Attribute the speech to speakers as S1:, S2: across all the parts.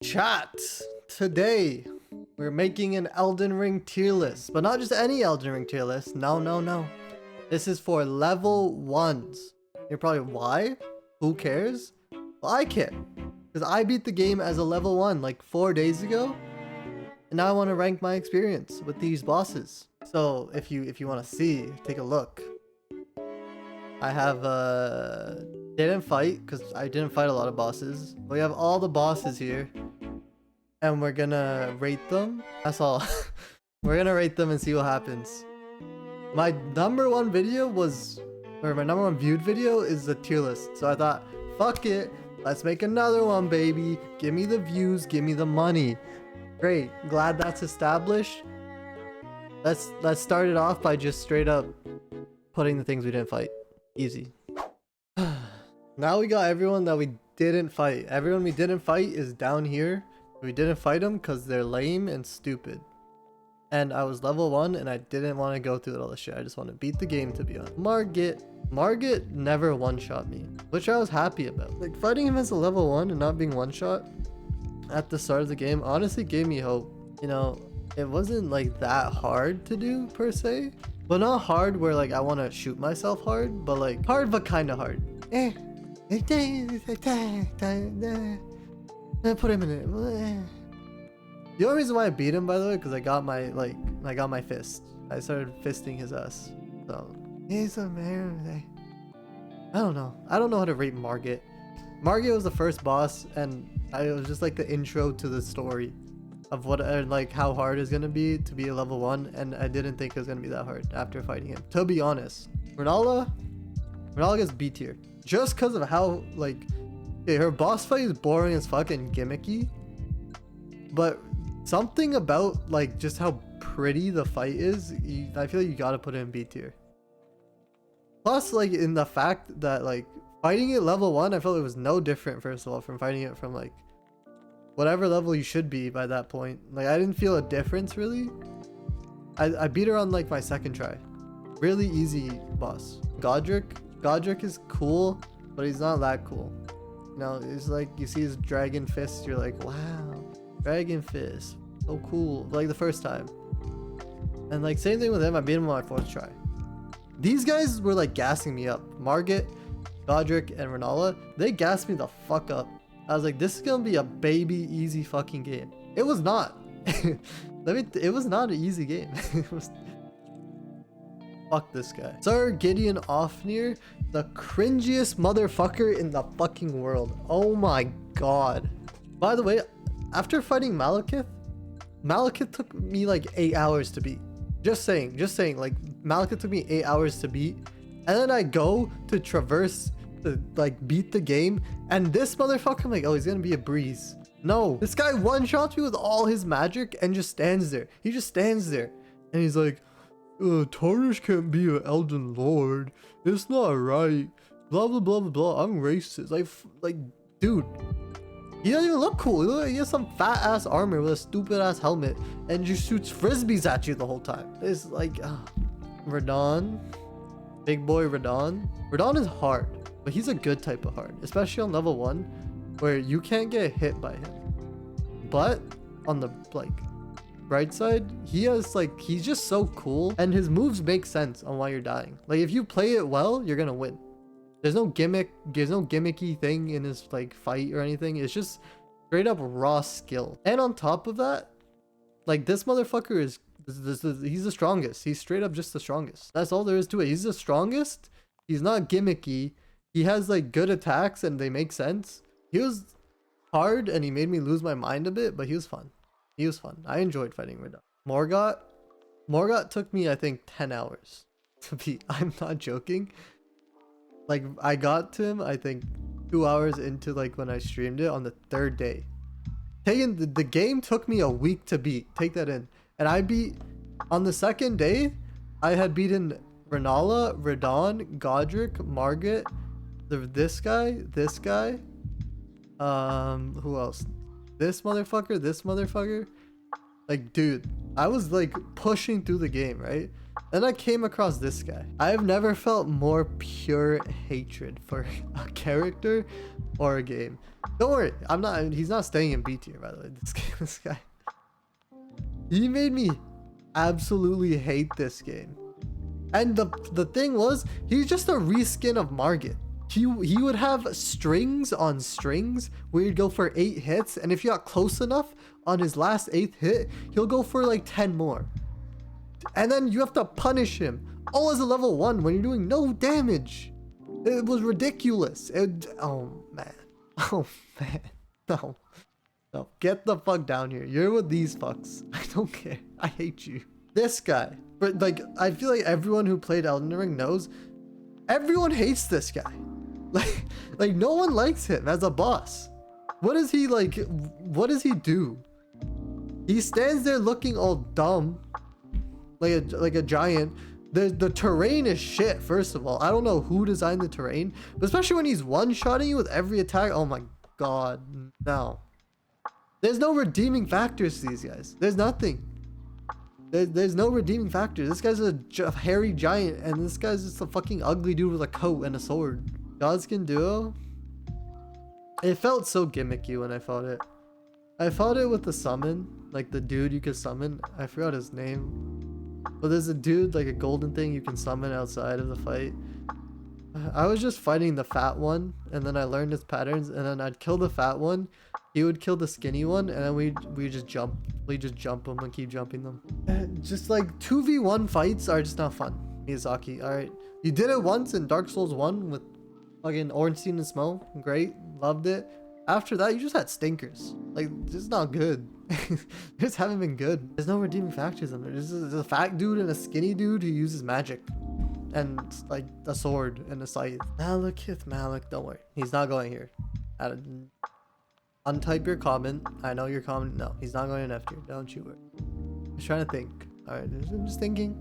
S1: Chat, today we're making an Elden Ring tier list, but not just any Elden Ring tier list. No. This is for level 1s. You're probably, why? Who cares? Well, I care, because I beat the game as a level 1 like 4 days ago, and now I want to rank my experience with these bosses. So if you want to see, take a look. I have didn't fight because I didn't fight a lot of bosses. We have all the bosses here, and we're gonna rate them. That's all. We're gonna rate them and see what happens. My number one video was, or my number one viewed video is the tier list. So I thought, fuck it, let's make another one, baby. Give me the views, give me the money. Great, glad that's established. Let's start it off by just straight up putting the things we didn't fight. Easy. Now we got everyone that we didn't fight. Everyone we didn't fight is down here. We didn't fight them because they're lame and stupid. And I was level 1 and I didn't want to go through all this shit. I just want to beat the game, to be honest. Margit never one-shot me, which I was happy about. Like, fighting him as a level 1 and not being one-shot at the start of the game honestly gave me hope. You know, it wasn't like that hard to do per se. But not hard where like I want to shoot myself hard, but like hard but kind of hard. Put him in it. The only reason why I beat him, by the way, because I got my fist. I started fisting his ass. So he's a man. I don't know how to rate Margit. Margit was the first boss, and it was just like the intro to the story of what like how hard it's gonna be to be a level 1, and I didn't think it was gonna be that hard after fighting him, to be honest. Renalla gets B tier just because of how like her boss fight is boring as fuck and gimmicky, but something about like just how pretty the fight is, I feel like you gotta put it in B tier. Plus, like, in the fact that like fighting it level 1, I felt it was no different, first of all, from fighting it from like whatever level you should be by that point. Like, I didn't feel a difference really. I beat her on like my second try. Really easy boss. Godrick is cool, but he's not that cool. You know, it's like you see his dragon fist, you're like, wow, dragon fist, so cool. Like the first time. And like same thing with him, I beat him on my 4th try. These guys were like gassing me up. Margit, Godrick, and Renalla, they gassed me the fuck up. I was like, this is gonna be a baby easy fucking game. It was not. It was not an easy game. It was. Fuck this guy. Sir Gideon Ofnir, the cringiest motherfucker in the fucking world. Oh my god. By the way, after fighting Maliketh took me like 8 hours to beat. Just saying, like Maliketh took me 8 hours to beat. And then I go to traverse to like beat the game, and this motherfucker, I'm like, oh, he's gonna be a breeze. No, this guy one-shots me with all his magic and just stands there. He just stands there and he's like, Tarnish can't be an Elden Lord, it's not right, blah blah blah blah blah, I'm racist. Like dude, he doesn't even look cool. He has some fat ass armor with a stupid ass helmet and just shoots frisbees at you the whole time. It's like Radahn, big boy Radahn is hard, but he's a good type of hard, especially on level 1 where you can't get hit by him. But on the like right side, he's just so cool, and his moves make sense on why you're dying. Like if you play it well, you're gonna win. There's no gimmicky thing in his like fight or anything. It's just straight up raw skill. And on top of that, like this motherfucker he's the strongest. He's straight up just the strongest. That's all there is to it. He's the strongest. He's not gimmicky. He has like good attacks and they make sense. He was hard and he made me lose my mind a bit, but he was fun. He was fun. I enjoyed fighting Radahn. Morgott took me, I think, 10 hours to beat. I'm not joking. Like, I got to him, I think, 2 hours into like when I streamed it on the 3rd day. The game took me a week to beat. Take that in. And I beat, on the 2nd day, I had beaten Renalla, Radahn, Godrick, Margit, this guy, who else? This motherfucker. Like, dude, I was like pushing through the game, right? Then I came across this guy. I've never felt more pure hatred for a character or a game. Don't worry, he's not staying in B tier, by the way. This guy. He made me absolutely hate this game. And the thing was, he's just a reskin of Margit. He would have strings on strings where you'd go for 8 hits, and if you got close enough on his last 8th hit, he'll go for like 10 more. And then you have to punish him all as a level 1 when you're doing no damage. It was ridiculous. Oh man. Oh man. No. Get the fuck down here. You're with these fucks. I don't care. I hate you. This guy. But like, I feel like everyone who played Elden Ring knows, everyone hates this guy. Like no one likes him as a boss. What is he like? What does he do? He stands there looking all dumb. Like a giant. The terrain is shit, first of all. I don't know who designed the terrain, but especially when he's one-shotting you with every attack. Oh my god, no. There's no redeeming factors to these guys. There's nothing. There's no redeeming factor. This guy's a hairy giant, and this guy's just a fucking ugly dude with a coat and a sword. Godskin Duo? It felt so gimmicky when I fought it. I fought it with the summon, like the dude you could summon. I forgot his name. But there's a dude, like a golden thing you can summon outside of the fight. I was just fighting the fat one, and then I learned his patterns, and then I'd kill the fat one, he would kill the skinny one, and then we just jump them and keep jumping them. Just like 2v1 fights are just not fun. Miyazaki, alright. You did it once in Dark Souls 1 with fucking Ornstein and Smo. Great, loved it. After that, you just had stinkers. Like, just not good. Just haven't been good. There's no redeeming factors in there. There's a fat dude and a skinny dude who uses magic. And like a sword and a scythe. Malik, don't worry. He's not going here. Untype your comment. I know your comment. No, he's not going in F tier. Don't you worry. I'm just trying to think. Alright, I'm just thinking.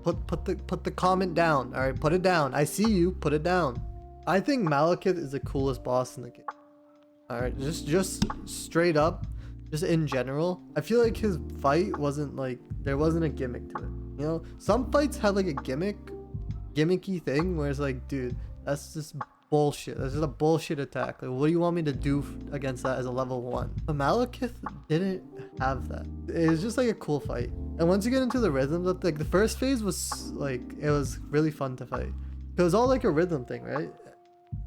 S1: Put the comment down. Alright, put it down. I see you. Put it down. I think Maliketh is the coolest boss in the game. Alright, just straight up, just in general, I feel like his fight wasn't like, there wasn't a gimmick to it. You know, some fights had like a gimmicky thing where it's like, dude, that's just bullshit. That's just a bullshit attack. Like, what do you want me to do against that as a level 1? But Maliketh didn't have that. It was just like a cool fight. And once you get into the rhythm, like the first phase was like, it was really fun to fight. It was all like a rhythm thing, right?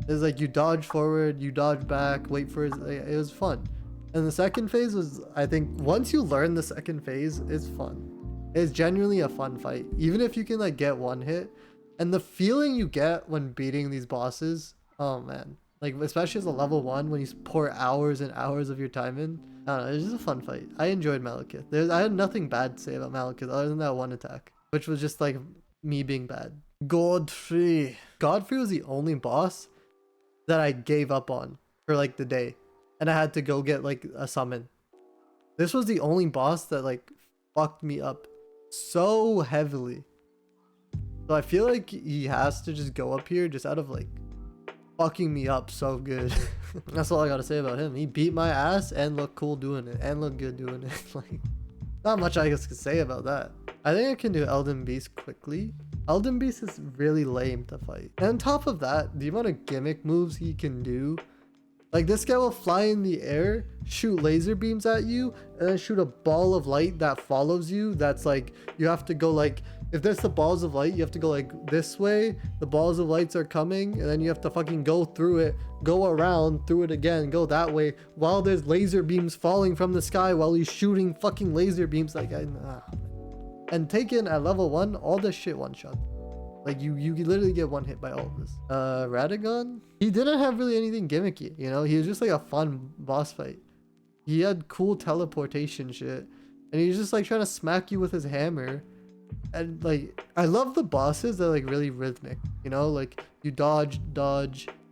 S1: It's like you dodge forward, you dodge back, wait for it was fun. And the second phase was, I think, once you learn the second phase, it's fun. It's genuinely a fun fight. Even if you can like get one hit. And the feeling you get when beating these bosses, oh man. Like, especially as a level 1, when you pour hours and hours of your time in. I don't know, it's just a fun fight. I enjoyed Maliketh. I had nothing bad to say about Maliketh other than that one attack. Which was just like me being bad. Godfrey. Godfrey was the only boss that I gave up on for like the day, and I had to go get like a summon. This was the only boss that like fucked me up so heavily. So I feel like he has to just go up here just out of like fucking me up so good. That's all I gotta say about him. He beat my ass and looked cool doing it and looked good doing it. Like, not much I guess could say about that. I think I can do Elden Beast quickly. Elden Beast is really lame to fight. And on top of that, the amount of gimmick moves he can do. Like, this guy will fly in the air, shoot laser beams at you, and then shoot a ball of light that follows you. That's like, you have to go like, if there's the balls of light, you have to go like this way. The balls of lights are coming, and then you have to fucking go through it, go around, through it again, go that way, while there's laser beams falling from the sky while he's shooting fucking laser beams. Like, and taken at level 1, all this shit one shot. Like, you literally get one hit by all of this. Radagon? He didn't have really anything gimmicky, you know? He was just like a fun boss fight. He had cool teleportation shit. And he was just like trying to smack you with his hammer. And like, I love the bosses that are like really rhythmic, you know? Like, you dodge,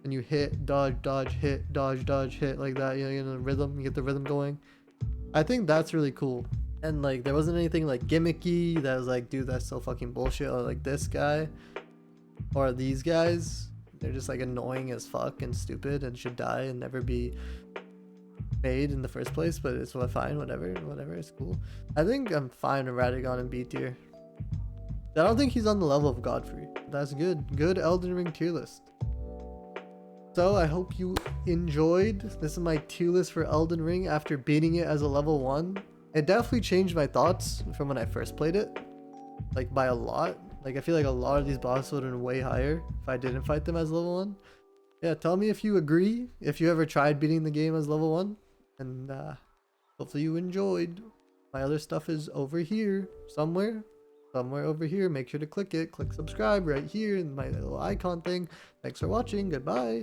S1: and you hit, dodge, hit, dodge, hit, like that. You know, you get the rhythm, you get the rhythm going. I think that's really cool. And like, there wasn't anything like gimmicky that was like, dude, that's so fucking bullshit. Or like this guy or these guys, they're just like annoying as fuck and stupid and should die and never be made in the first place. But it's fine, whatever, it's cool. I think I'm fine with Radagon and B tier. I don't think he's on the level of Godfrey. That's good. Good Elden Ring tier list. So I hope you enjoyed. This is my tier list for Elden Ring after beating it as a level 1. It definitely changed my thoughts from when I first played it. Like by a lot. Like I feel like a lot of these bosses would have been way higher if I didn't fight them as level 1. Yeah, tell me if you agree. If you ever tried beating the game as level 1. And hopefully you enjoyed. My other stuff is over here somewhere. Somewhere over here. Make sure to click it. Click subscribe right here in my little icon thing. Thanks for watching. Goodbye.